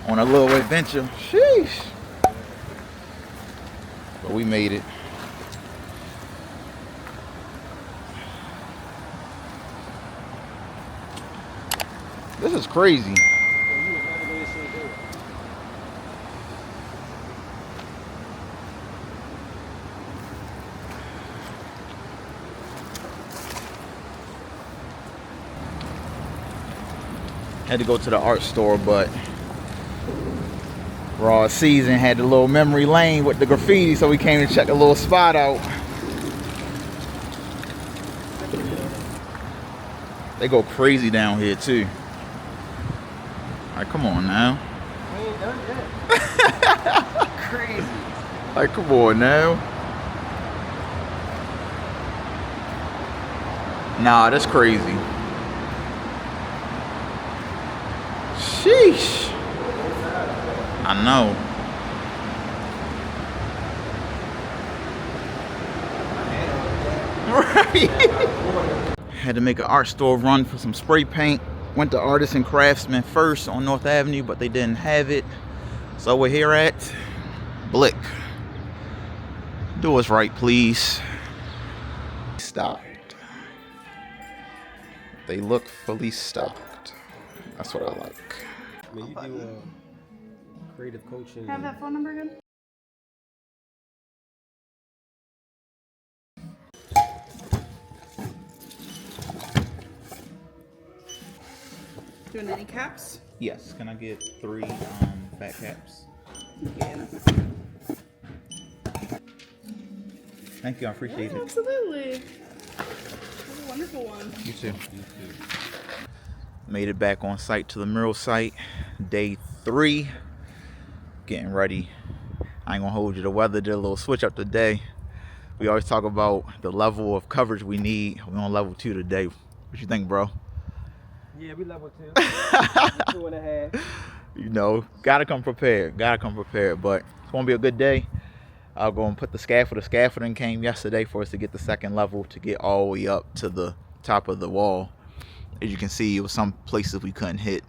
on a little adventure. Sheesh. But we made it. This is crazy. Had to go to the art store, but raw season had the little memory lane with the graffiti, so we came to check a little spot out. They go crazy down here too. Like, come on now. We ain't done yet. Crazy. Like, come on now. Nah, that's crazy. Sheesh. I know. Right. Had to make an art store run for some spray paint. Went to Artists and Craftsmen first on North Avenue, but they didn't have it. So we're here at Blick. Do us right, please. Stocked. They look fully stocked. That's what I like. I mean, you do creative coaching. Have that phone number again? Doing any caps? Yes. Can I get 3 fat caps? Yeah. Thank you. I appreciate it. Absolutely. Have a wonderful one. You too. Made it back on site to the Mural site. Day 3. Getting ready. I ain't gonna hold you. The weather did a little switch up today. We always talk about the level of coverage we need. We're on level 2 today. What you think, bro? Yeah, we level 2. 2.5. You know, gotta come prepared. Gotta come prepared. But it's gonna be a good day. I'll go and put the scaffold. The scaffolding came yesterday for us to get the second level to get all the way up to the top of the wall. As you can see, it was some places we couldn't hit,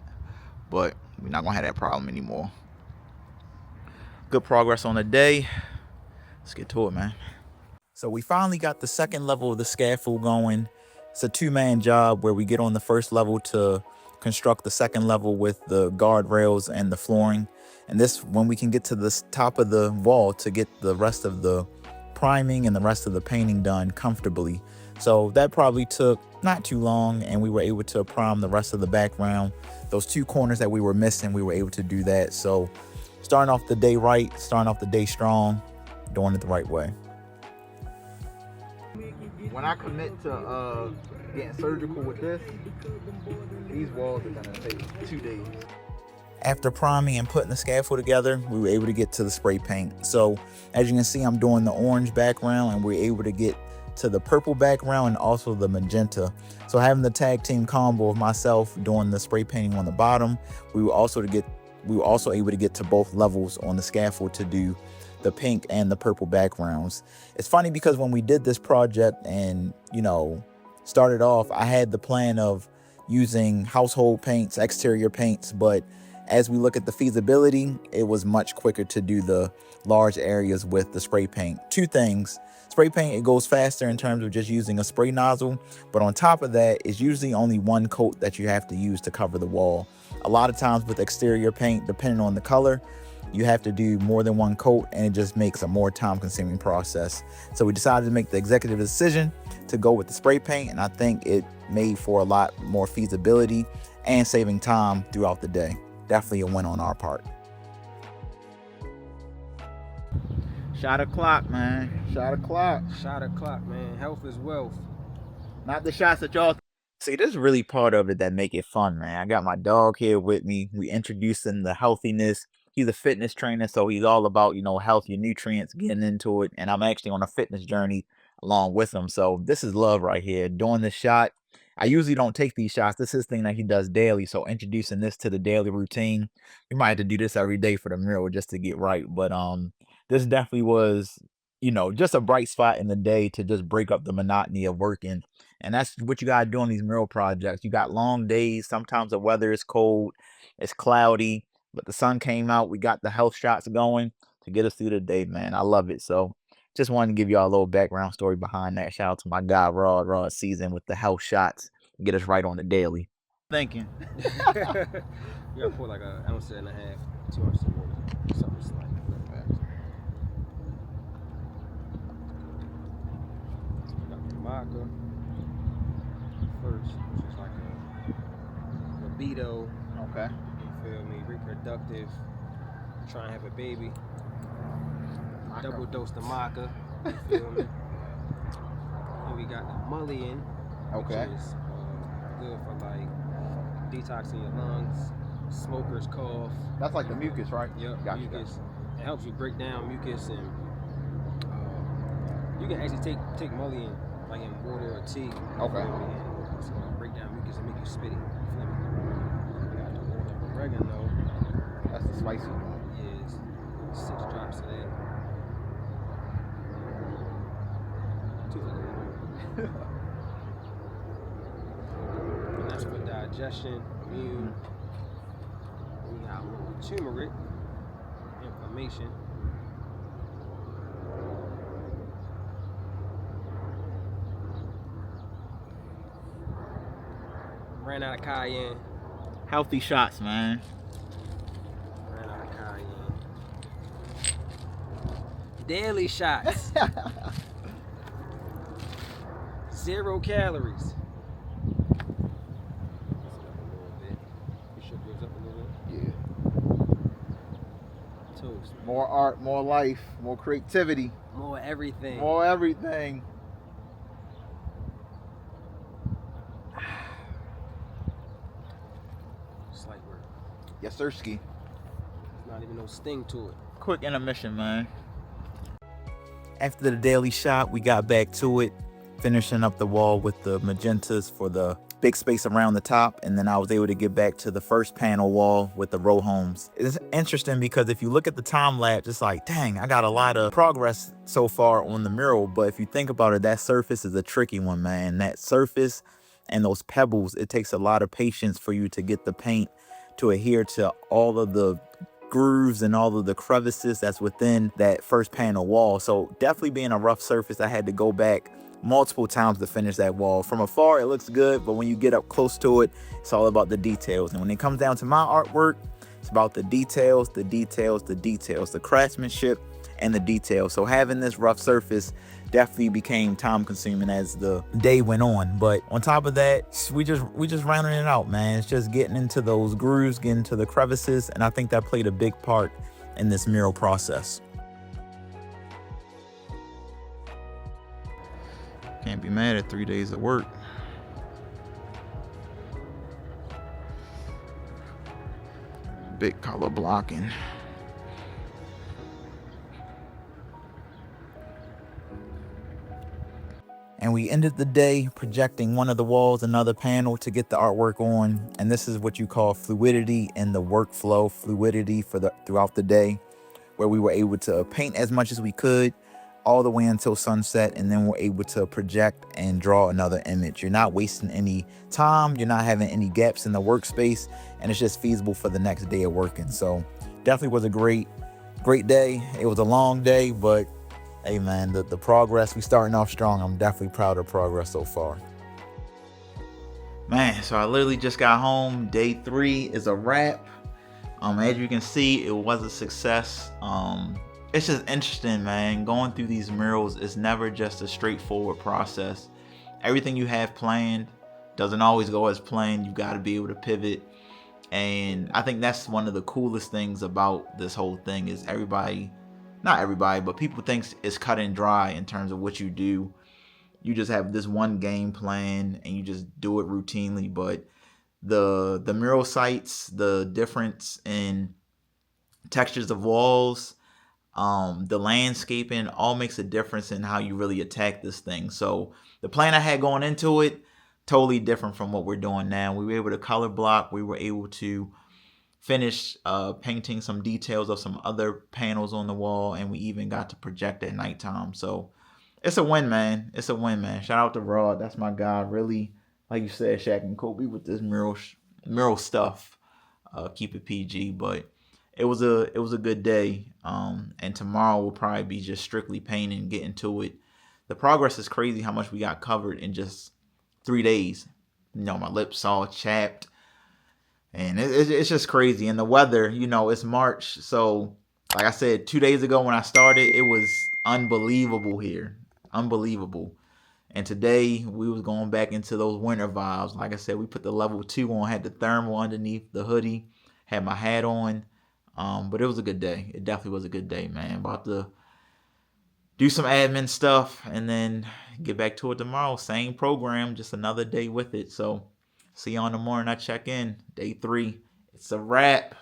but we're not gonna have that problem anymore. Good progress on the day. Let's get to it, man. So we finally got the second level of the scaffold going. It's a 2-man job where we get on the first level to construct the second level with the guardrails and the flooring. And this, when we can get to the top of the wall to get the rest of the priming and the rest of the painting done comfortably. So that probably took not too long, and we were able to prime the rest of the background. Those 2 corners that we were missing, we were able to do that. So starting off the day right, starting off the day strong, doing it the right way. When I commit to getting surgical with this, these walls are gonna take 2 days. After priming and putting the scaffold together, we were able to get to the spray paint. So as you can see, I'm doing the orange background, and we're able to get to the purple background and also the magenta. So having the tag team combo of myself doing the spray painting on the bottom, we were also able to get to both levels on the scaffold to do the pink and the purple backgrounds. It's funny because when we did this project and, you know, started off, I had the plan of using household paints, exterior paints, but as we look at the feasibility, it was much quicker to do the large areas with the spray paint. 2 things. Spray paint, it goes faster in terms of just using a spray nozzle, but on top of that, it's usually only 1 coat that you have to use to cover the wall. A lot of times with exterior paint, depending on the color, you have to do more than 1 coat, and it just makes a more time-consuming process. So we decided to make the executive decision to go with the spray paint, and I think it made for a lot more feasibility and saving time throughout the day. Definitely a win on our part. Shot o'clock, man. Shot o'clock. Shot o'clock, man. Health is wealth. Not the shots that y'all. See, this is really part of it that make it fun, man. I got my dog here with me. We introducing the healthiness. He's a fitness trainer, so he's all about, you know, health, your nutrients, getting into it. And I'm actually on a fitness journey along with him. So this is love right here. Doing this shot. I usually don't take these shots. This is his thing that he does daily. So introducing this to the daily routine. We might have to do this every day for the Mural just to get right. But this definitely was, you know, just a bright spot in the day to just break up the monotony of working. And that's what you gotta do on these Mural projects. You got long days. Sometimes the weather is cold, it's cloudy, But the sun came out. We got the health shots going to get us through the day, man. I love it. So just wanted to give y'all a little background story behind that. Shout out to my guy, Rod Season, with the health shots. Get us right on the daily. Thinking. You gotta pour like an ounce and a half, 2 ounces of water, something slight. Got the maca first, which is like a libido. Okay. You feel me? Reproductive. Trying to have a baby. Maca. Double dose the maca. You feel me? And we got the mullein, Okay. which is good for like detoxing your lungs, smoker's cough. That's like the mucus, right? Yep, Gotcha. mucus. It helps you break down mucus, and you can actually take mullein like in water or tea. Okay. And it's gonna break down mucus and make you spitty. You feel me? We got the oregano. That's the spicy one. Is 6 drops of that. 2 for the and that's for digestion, immune. We got a little turmeric, inflammation. Ran out of cayenne. Healthy shots, man. Ran out of cayenne. Daily shots. 0 calories. Yeah. Toast. More art, more life, more creativity, More everything. more everything. Slight work. Yes, sirski. There's not even no sting to it. Quick intermission, man. After the daily shot, we got back to it, finishing up the wall with the magentas for the big space around the top, and then I was able to get back to the first panel wall with the row homes. It's interesting because if you look at the time lapse, it's like, dang, I got a lot of progress so far on the mural, but if you think about it, that surface is a tricky one, man. That surface and those pebbles, it takes a lot of patience for you to get the paint to adhere to all of the grooves and all of the crevices that's within that first panel wall. So definitely being a rough surface, I had to go back multiple times to finish that wall. From afar, it looks good, but when you get up close to it, it's all about the details. And when it comes down to my artwork, it's about the details, the details, the details, the craftsmanship and the details. So having this rough surface definitely became time consuming as the day went on. But on top of that, we just rounding it out, man. It's just getting into those grooves, getting to the crevices, and I think that played a big part in this mural process. Can't be mad at 3 days of work. Big color blocking. And we ended the day projecting one of the walls, another panel to get the artwork on. And this is what you call fluidity in the workflow, fluidity throughout the day, where we were able to paint as much as we could all the way until sunset, and then we're able to project and draw another image. You're not wasting any time, you're not having any gaps in the workspace, and it's just feasible for the next day of working. So definitely was a great day. It was a long day, but hey man, the progress, we starting off strong. I'm definitely proud of progress so far. Man, so I literally just got home. Day 3 is a wrap. As you can see, it was a success. It's just interesting, man. Going through these murals is never just a straightforward process. Everything you have planned doesn't always go as planned. You got to be able to pivot. And I think that's one of the coolest things about this whole thing is not everybody, but people think it's cut and dry in terms of what you do. You just have this one game plan and you just do it routinely. But the mural sites, the difference in textures of walls, the landscaping all makes a difference in how you really attack this thing. So the plan I had going into it, totally different from what we're doing now. We were able to color block. We were able to finish painting some details of some other panels on the wall, and we even got to project at nighttime. So it's a win, man. It's a win, man. Shout out to Rod. That's my guy. Really, like you said, Shaq and Kobe with this mural stuff. Keep it PG, but it was a good day. And tomorrow will probably be just strictly painting and getting to it. The progress is crazy how much we got covered in just 3 days. My lips all chapped, and it's just crazy. And the weather, it's March, so like I said, 2 days ago when I started, it was unbelievable here, unbelievable. And today we was going back into those winter vibes. Like I said, we put the level 2 on, had the thermal underneath the hoodie, had my hat on. But it was a good day. It definitely was a good day, man. About to do some admin stuff and then get back to it tomorrow. Same program, just another day with it. So see you on the morning. I check in. Day 3. It's a wrap.